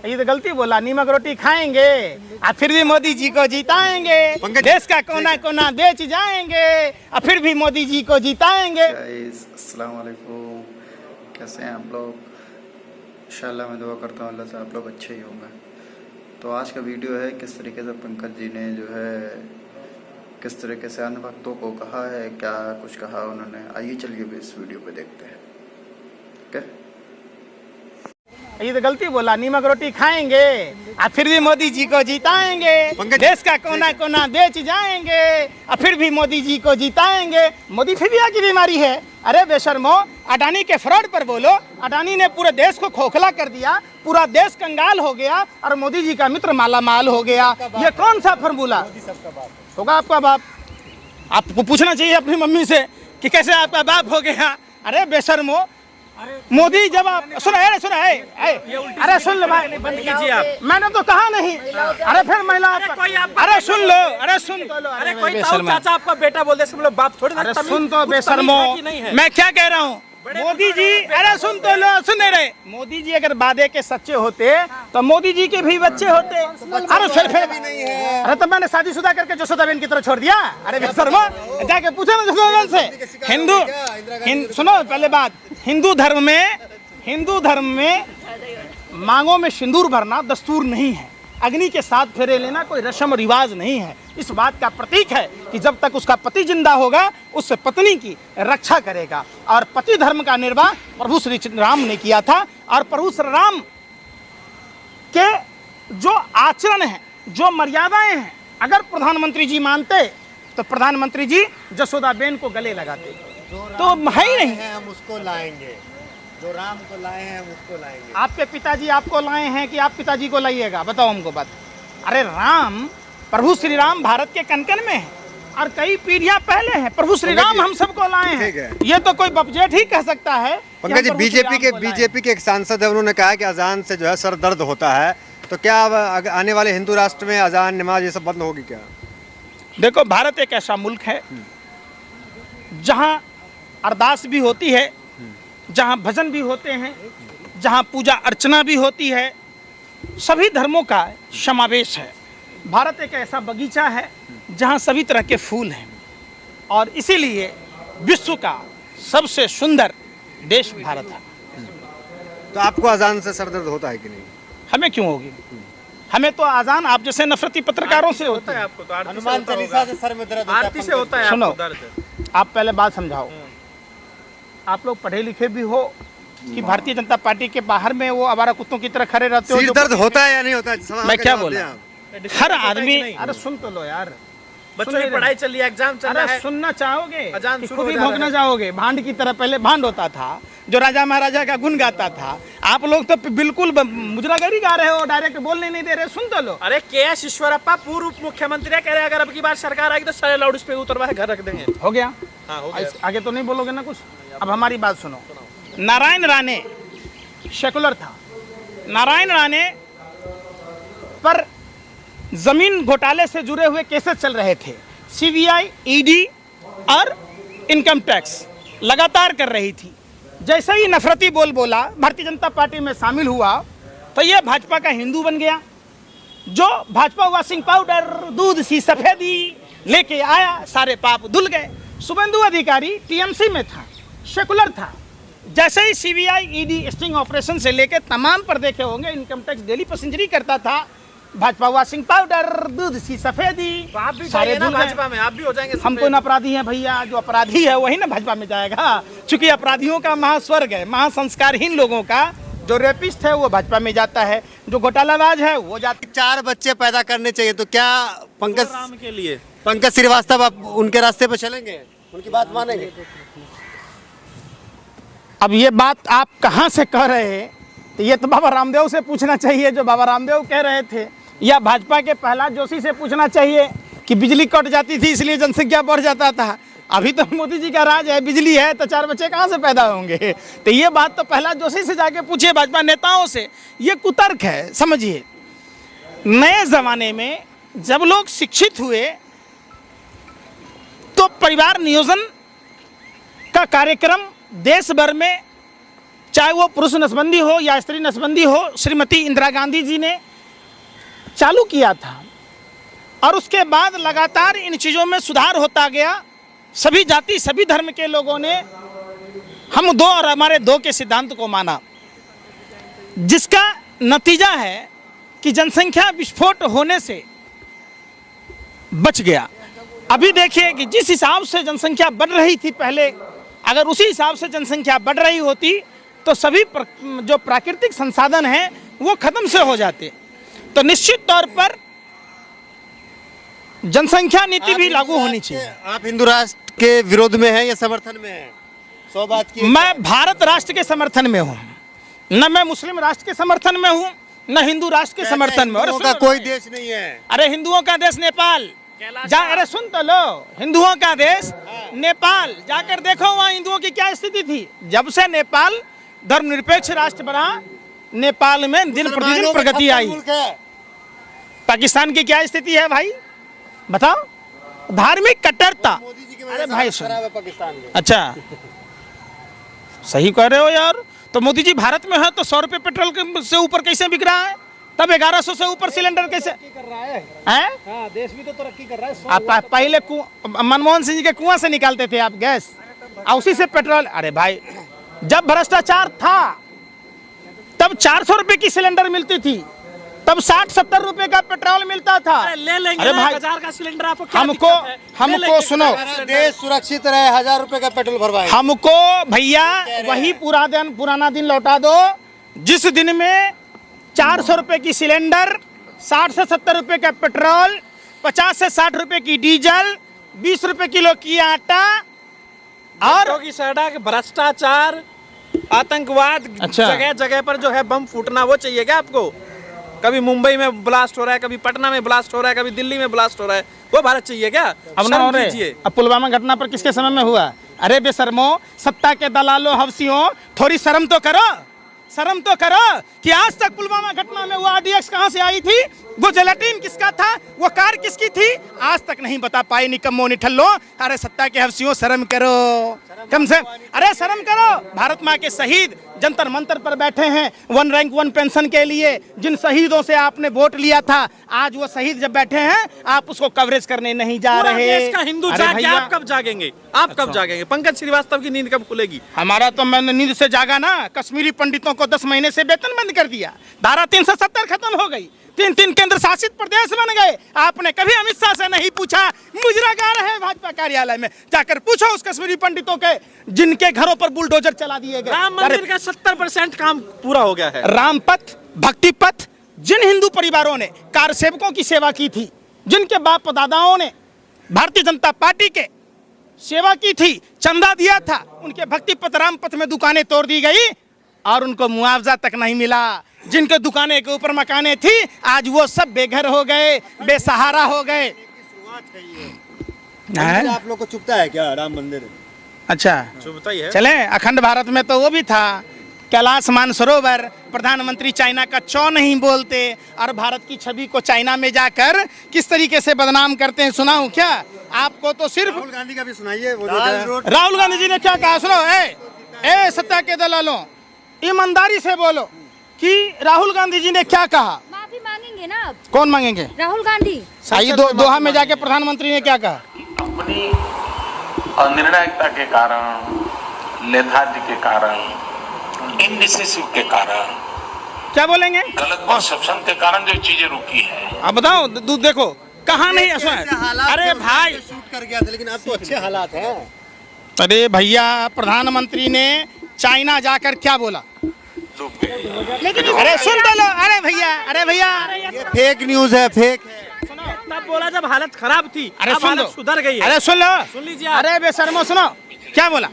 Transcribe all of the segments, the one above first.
ये तो गलती बोला, नीमक रोटी खाएंगे और फिर भी मोदी जी को जिताएंगे, देश का कोना कोना बेच जाएंगे और फिर भी मोदी जी को जिताएंगे। अस्सलाम वालेकुम, कैसे हैं आप लोग? इंशाल्लाह मैं दुआ करता हूँ अल्लाह से आप लोग अच्छे ही होंगे। तो आज का वीडियो है किस तरीके से पंकज जी ने जो है किस तरीके से अन्य भक्तों को कहा है, क्या कुछ कहा उन्होंने, आइए चलिए भी इस वीडियो पे देखते हैं। ओके, ये तो गलती बोला, नीमक रोटी खाएंगे और फिर भी मोदी जी को जिताएंगे, देश का कोना कोना बेच जाएंगे और फिर भी मोदी जी को जिताएंगे। मोदी फिर की बीमारी है। अरे बेशर्मो, अडानी के फ्रॉड पर बोलो। अडानी ने पूरे देश को खोखला कर दिया, पूरा देश कंगाल हो गया और मोदी जी का मित्र माला माल हो गया। ये कौन सा फॉर्मूला होगा? आपका बाप। आपको पूछना चाहिए अपनी मम्मी से कि कैसे आपका बाप हो गया। अरे बेशर्मो, मोदी जब आप सुना अरे सुन लो भाई, बंद कीजिए आप। मैंने तो कहा नहीं। अरे फिर महिला, अरे सुन लो, अरे सुन तो लो। अरे कोई चाचा आपका बेटा बोल दे, सब लोग बाप थोड़ी। अरे सुन तो बेशर्मो, मैं क्या कह रहा हूँ। मोदी जी, अरे सुन तो लो, सुन नहीं रहे। मोदी जी अगर वादे के सच्चे होते तो मोदी जी के भी बच्चे होते। अरे फिर भी नहीं है। अरे तो मैंने शादीशुदा करके जसोदाबेन की तरह छोड़ दिया। अरे बेशर्मो, जाके पूछो ना जसोदाबेन से। सुनो पहले बात, हिंदू धर्म में मांगों में सिंदूर भरना दस्तूर नहीं है। अग्नि के साथ फेरे लेना कोई रस्म रिवाज नहीं है। इस बात का प्रतीक है कि जब तक उसका पति जिंदा होगा उससे पत्नी की रक्षा करेगा। और पति धर्म का निर्वाह प्रभु श्री राम ने किया था। और प्रभु श्री राम के जो आचरण है, जो मर्यादाएं हैं, अगर प्रधानमंत्री जी मानते तो प्रधानमंत्री जी जसोदाबेन को गले लगाते। तो है ही नहीं। हम उसको लाएंगे, जो राम को लाए हैं हम उसको लाएंगे। आपके पिताजी आपको लाए हैं कि आप पिताजी को लाइएगा? बताओ हमको बात। अरे राम, प्रभु श्री राम भारत के कन-कन में है और कई पीढ़ियां पहले हैं। प्रभु श्री राम हम सबको लाए हैं। ये तो कोई बपजेठ ही कह सकता है। पंकज जी, बीजेपी के एक सांसद है, उन्होंने कहा कि अजान से जो है सर दर्द होता है। तो क्या अब आने वाले हिंदू राष्ट्र में अजान, नमाज ये सब बंद होगी क्या? देखो, भारत एक ऐसा मुल्क है जहाँ अरदास भी होती है, जहाँ भजन भी होते हैं, जहाँ पूजा अर्चना भी होती है, सभी धर्मों का समावेश है। भारत एक ऐसा बगीचा है जहाँ सभी तरह के फूल हैं और इसीलिए विश्व का सबसे सुंदर देश भारत है। तो आपको अजान से सर दर्द होता है कि नहीं? हमें क्यों होगी? हमें तो अजान आप जैसे नफरती पत्रकारों से होता है। आपको तो हनुमान चालीसा से सर में दर्द होता है। आरती से होता है। सुनो, आप पहले बात समझाओ। आप लोग पढ़े लिखे भी हो कि भारतीय जनता पार्टी के बाहर में वो आवारा कुत्तों की तरह खड़े रहते हो? सिर दर्द होता है या नहीं होता है? मैं क्या बोला? हर आदमी, अरे सुन तो लो यार, बच्चों की पढ़ाई चल रही है, एग्जाम चल रहा है। सुनना चाहोगे? अजान शुरू खुद ही भोगना चाहोगे? भांड की तरह पहले भांड होता था जो राजा महाराजा का गुण गाता था। आप लोग तो बिल्कुल मुजरागरी गा रहे हो, डायरेक्ट बोलने नहीं दे रहे। सुन तो लो। अरे के.एस. ईश्वरप्पा पूर्व उप मुख्यमंत्री कह रहे अगर अब की बार सरकार आएगी तो सारे लाउड स्पीकर उतरवा के घर रख देंगे। हो गया? हाँ, हो गया। आगे तो नहीं बोलोगे ना कुछ? अब हमारी बात सुनो। नारायण राणे सेकुलर था। नारायण राणे पर जमीन घोटाले से जुड़े हुए केसेस चल रहे थे। सीबीआई, ईडी और इनकम टैक्स लगातार कर रही थी। जैसे ही नफरती बोला, भारतीय जनता पार्टी में शामिल हुआ तो ये भाजपा का हिंदू बन गया। जो भाजपा वॉशिंग पाउडर, दूध सी सफेदी लेके आया, सारे पाप धुल गए। शुभेंदु अधिकारी टीएमसी में था, सेकुलर था। जैसे ही सीबीआई, ईडी स्टिंग ऑपरेशन से लेके तमाम पर देखे होंगे, इनकम टैक्स डेली पैसेंजरी करता था। भाजपा वॉशिंग पाउडर, दूध सी सफेदी, आप भी सारे ना भाजपा में, आप भी हो जाएंगे। हम कौन अपराधी हैं भैया? जो अपराधी है वही ना भाजपा में जाएगा। चूंकि अपराधियों का महास्वर्ग है, महासंस्कारहीन लोगों का। जो रेपिस्ट है वो भाजपा में जाता है, जो घोटालाबाज है वो जाता। 4 बच्चे पैदा करने चाहिए, तो क्या राम के लिए पंकज श्रीवास्तव आप उनके रास्ते पर चलेंगे, उनकी बात मानेंगे? अब ये बात आप कहाँ से कह रहे हैं? तो ये तो बाबा रामदेव से पूछना चाहिए जो बाबा रामदेव कह रहे थे, या भाजपा के प्रहलाद जोशी से पूछना चाहिए कि बिजली कट जाती थी इसलिए जनसंख्या बढ़ जाता था। अभी तो मोदी जी का राज है, बिजली है तो 4 बच्चे कहाँ से पैदा होंगे? तो ये बात तो प्रहलाद जोशी से जाके पूछिए, भाजपा नेताओं से। ये कुतर्क है, समझिए। नए जमाने में जब लोग शिक्षित हुए तो परिवार नियोजन का कार्यक्रम देश भर में चाहे वो पुरुष नसबंदी हो या स्त्री नसबंदी हो, श्रीमती इंदिरा गांधी जी ने चालू किया था और उसके बाद लगातार इन चीज़ों में सुधार होता गया। सभी जाति सभी धर्म के लोगों ने हम दो और हमारे दो के सिद्धांत को माना, जिसका नतीजा है कि जनसंख्या विस्फोट होने से बच गया। अभी देखिए कि जिस हिसाब से जनसंख्या बढ़ रही थी पहले, अगर उसी हिसाब से जनसंख्या बढ़ रही होती तो सभी जो प्राकृतिक संसाधन हैं वो खत्म से हो जाते। तो निश्चित तौर पर जनसंख्या नीति भी लागू होनी चाहिए। आप हिंदू राष्ट्र के विरोध में हैं या समर्थन में हैं? 100 बात की। मैं भारत राष्ट्र के समर्थन में हूँ, न मैं मुस्लिम राष्ट्र के समर्थन में हूँ, न हिंदू राष्ट्र के समर्थन में। हिंदुओं का कोई देश नहीं है। अरे हिंदुओं का देश नेपाल अरे सुन तो लो, हिंदुओं का देश नेपाल जाकर देखो, वहाँ हिंदुओं की क्या स्थिति थी। जब से नेपाल धर्मनिरपेक्ष राष्ट्र बना, नेपाल में दिन प्रतिदिन प्रगति आई। पाकिस्तान की क्या स्थिति है भाई बताओ? धार्मिक कट्टरता। अरे भाई सुन, पाकिस्तान में। अच्छा सही कह रहे हो यार। तो मोदी जी भारत में है तो 100 रुपये पेट्रोल से ऊपर कैसे बिक रहा है? तब 1100 से ऊपर सिलेंडर कैसे कर रहा है? हैं? देश भी तो तरक्की कर रहा है। आप पहले मनमोहन सिंह जी के कुआं से निकालते थे आप गैस, और उसी से पेट्रोल। अरे भाई जब भ्रष्टाचार था तब 400 रुपए की सिलेंडर मिलती थी, तब 60-70 रुपए का पेट्रोल मिलता था। ले लेंगे। अरे भाई 1000 का सिलेंडर आपको क्या हमको सुनो, देश सुरक्षित रहे, 1000 रुपए का पेट्रोल भरवाए। हमको भैया वही पुराना दिन लौटा दो, जिस दिन में 400 रुपए की सिलेंडर, 60 से 70 रुपए का पेट्रोल, 50 से 60 रुपए की डीजल, 20 रुपए किलो की आटा और की सड़क, भ्रष्टाचार, आतंकवाद, अच्छा। जगह जगह पर जो है बम फूटना, वो चाहिए क्या आपको? कभी मुंबई में ब्लास्ट हो रहा है, कभी पटना में ब्लास्ट हो रहा है, कभी दिल्ली में ब्लास्ट हो रहा है, वो भारत चाहिए क्या? अब ना हो रहे। अब पुलवामा घटना पर किसके समय में हुआ? अरे बेशर्मो, सत्ता के दलालों, हवसियों, थोड़ी शर्म तो करो, शर्म तो करो कि आज तक पुलवामा घटना में वो RDX कहां से आई थी, वो जेलेटिन किसका था, वो कार किसकी थी, आज तक नहीं बता पाए निकम्मो निठल्लो। अरे सत्ता के हवसियों शर्म करो, कम से अरे शर्म करो। भारत माँ के शहीद जंतर मंतर पर बैठे हैं 1 रैंक 1 पेंशन के लिए, जिन शहीदों से आपने वोट लिया था, आज वो शहीद जब बैठे हैं आप उसको कवरेज करने नहीं जा रहे। देश का हिंदू जाग, आप कब जागेंगे? आप कब जागेंगे? पंकज श्रीवास्तव की नींद कब खुलेगी? हमारा तो मैंने नींद से जागा ना। कश्मीरी पंडितों को 10 महीने से वेतन बंद कर दिया, धारा 370 खत्म हो गई, 3 केंद्र शासित प्रदेश बन गए। आपने कभी अमित शाह से नहीं पूछा मुजरा कहाँ रहे भाजपा कार्यालय में? जाकर पूछो उस कश्मीरी पंडितों के जिनके घरों पर बुलडोजर चला दिए गए। राम मंदिर का 70% काम पूरा हो गया है। रामपथ, भक्तिपथ, जिन हिंदू परिवारों ने कार सेवकों की सेवा की थी, जिनके बाप दादाओं ने भारतीय जनता पार्टी के सेवा की थी, चंदा दिया था, उनके भक्तिपथ रामपथ में दुकानें तोड़ दी गई और उनको मुआवजा तक नहीं मिला। जिनके दुकानें के ऊपर मकानें थी, आज वो सब बेघर हो गए, बेसहारा हो गए। आप लोग को चुभता है क्या राम मंदिर? अच्छा चुभता ही है। चले, अखंड भारत में तो वो भी था, कैलाश मानसरोवर। प्रधानमंत्री चाइना का चौ नहीं बोलते और भारत की छवि को चाइना में जाकर किस तरीके से बदनाम करते हैं, सुनाऊं क्या आपको? तो सिर्फ राहुल गांधी का भी सुनाइए। राहुल गांधी जी ने क्या कहा सुनो। ए सत्ता के दलालों, ईमानदारी से बोलो कि राहुल गांधी जी ने क्या कहा। माफी मांगेंगे ना आप? कौन मांगेंगे? राहुल गांधी। आइए दोहा में जाके प्रधानमंत्री ने क्या कहा? अपनी अनिर्णायकता के कारण, लेथार्जी के कारण, इंडिसिसिव के कारण, क्या बोलेंगे, गलत परसेप्शन के कारण जो चीजें रुकी है। आप बताओ देखो कहाँ नहीं है। अरे भाई शूट कर गया था, लेकिन अब तो अच्छे हालात हैं। अरे भैया प्रधानमंत्री ने चाइना जाकर क्या बोला? अरे सुन तो लो। अरे भैया ये फेक न्यूज है, फेक है। तब बोला जब हालत खराब थी, अरे अब सुन लो, हालत सुधर गई है। अरे सुन लो, सुन लीजिए। अरे बेशर्मो सुनो क्या बोला।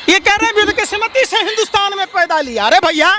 ये कह रहे हैं बदकिस्मती से हिंदुस्तान में पैदा लिया। अरे भैया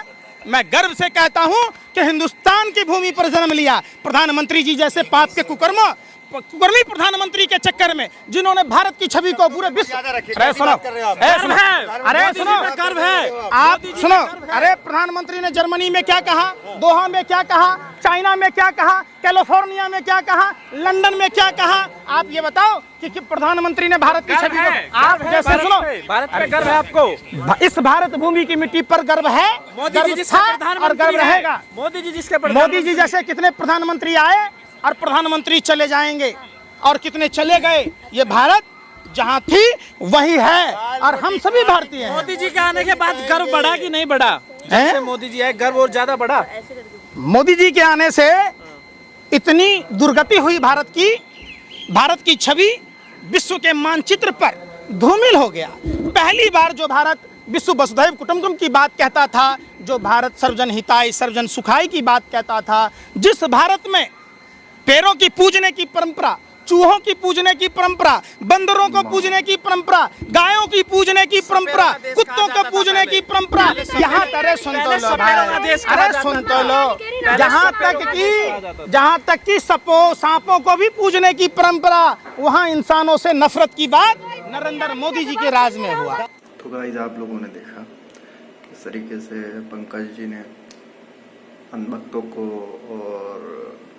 मैं गर्व से कहता हूं कि हिंदुस्तान की भूमि पर जन्म लिया। प्रधानमंत्री जी जैसे पाप के कुकर्मों कुकर्मी प्रधानमंत्री के चक्कर में, जिन्होंने भारत की छवि को पूरे विश्व, अरे सुनो, अरे सुनो, गर्व है आप सुनो, अरे प्रधानमंत्री ने जर्मनी में क्या कहा, दोहा में क्या कहा, चाइना में क्या कहा, कैलिफोर्निया में क्या कहा, लंदन में क्या कहा। आप ये बताओ कि प्रधानमंत्री ने भारत की छवि को, आप जैसे सुनो, भारत पे गर्व है आपको, इस भारत भूमि की मिट्टी पर गर्व है, मोदी जी जिसके और प्रधानमंत्री गर्व रहेगा। मोदी जी जिसके मोदी जी जैसे कितने प्रधानमंत्री आए और प्रधानमंत्री चले जाएंगे, और कितने चले गए। ये भारत जहाँ थी वही है, और हम सभी भारतीय हैं। मोदी जी के आने के बाद गर्व बढ़ा कि नहीं बढ़ा? जैसे मोदी जी आए गर्व और ज्यादा बढ़ा। मोदी जी के आने से इतनी दुर्गति हुई भारत की छवि विश्व के मानचित्र पर धूमिल हो गया। पहली बार जो भारत विश्व वसुधैव कुटुंबकम की बात कहता था, जो भारत सर्वजन हिताय सर्वजन सुखाय की बात कहता था, जिस भारत में पेड़ों की पूजने की परंपरा, चूहों की पूजने की परंपरा, बंदरों को पूजने की परंपरा, गायों की पूजने की परंपरा, कुत्तों को पूजने की परंपरा, यहाँ अरे सुन तो लो भाई, अरे सुन तो लो, जहाँ तक कि सांपों को भी पूजने की परंपरा, वहाँ इंसानों से नफरत की बात नरेंद्र मोदी जी के राज में हुआ। तो गाइस आप लोगों ने देखा किस तरीके से पंकज जी ने अंधभक्तों को और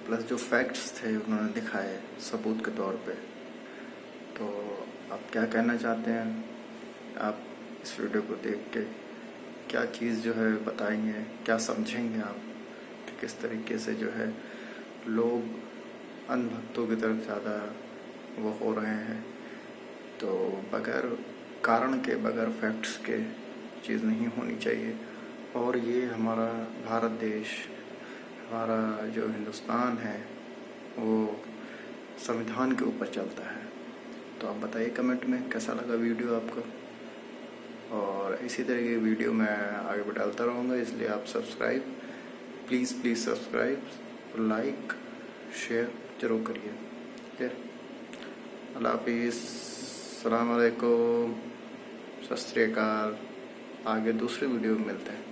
प्लस जो फैक्ट्स थे उन्होंने दिखाए सबूत के तौर पे। तो आप क्या कहना चाहते हैं, आप इस वीडियो को देख के क्या चीज़ जो है बताएंगे, क्या समझेंगे आप कि किस तरीके से जो है लोग अंधभक्तों की तरफ ज़्यादा वो हो रहे हैं। तो बगैर कारण के, बगैर फैक्ट्स के चीज़ नहीं होनी चाहिए। और ये हमारा भारत देश, हमारा जो हिंदुस्तान है वो संविधान के ऊपर चलता है। तो आप बताइए कमेंट में कैसा लगा वीडियो आपको, और इसी तरह की वीडियो मैं आगे भी डालता रहूँगा, इसलिए आप subscribe please subscribe, like share ज़रूर करिए। ठीक है, अल्लाह हाफिज़, अस्सलाम वालेकुम, सत श्री अकाल। आगे दूसरे वीडियो में मिलते हैं।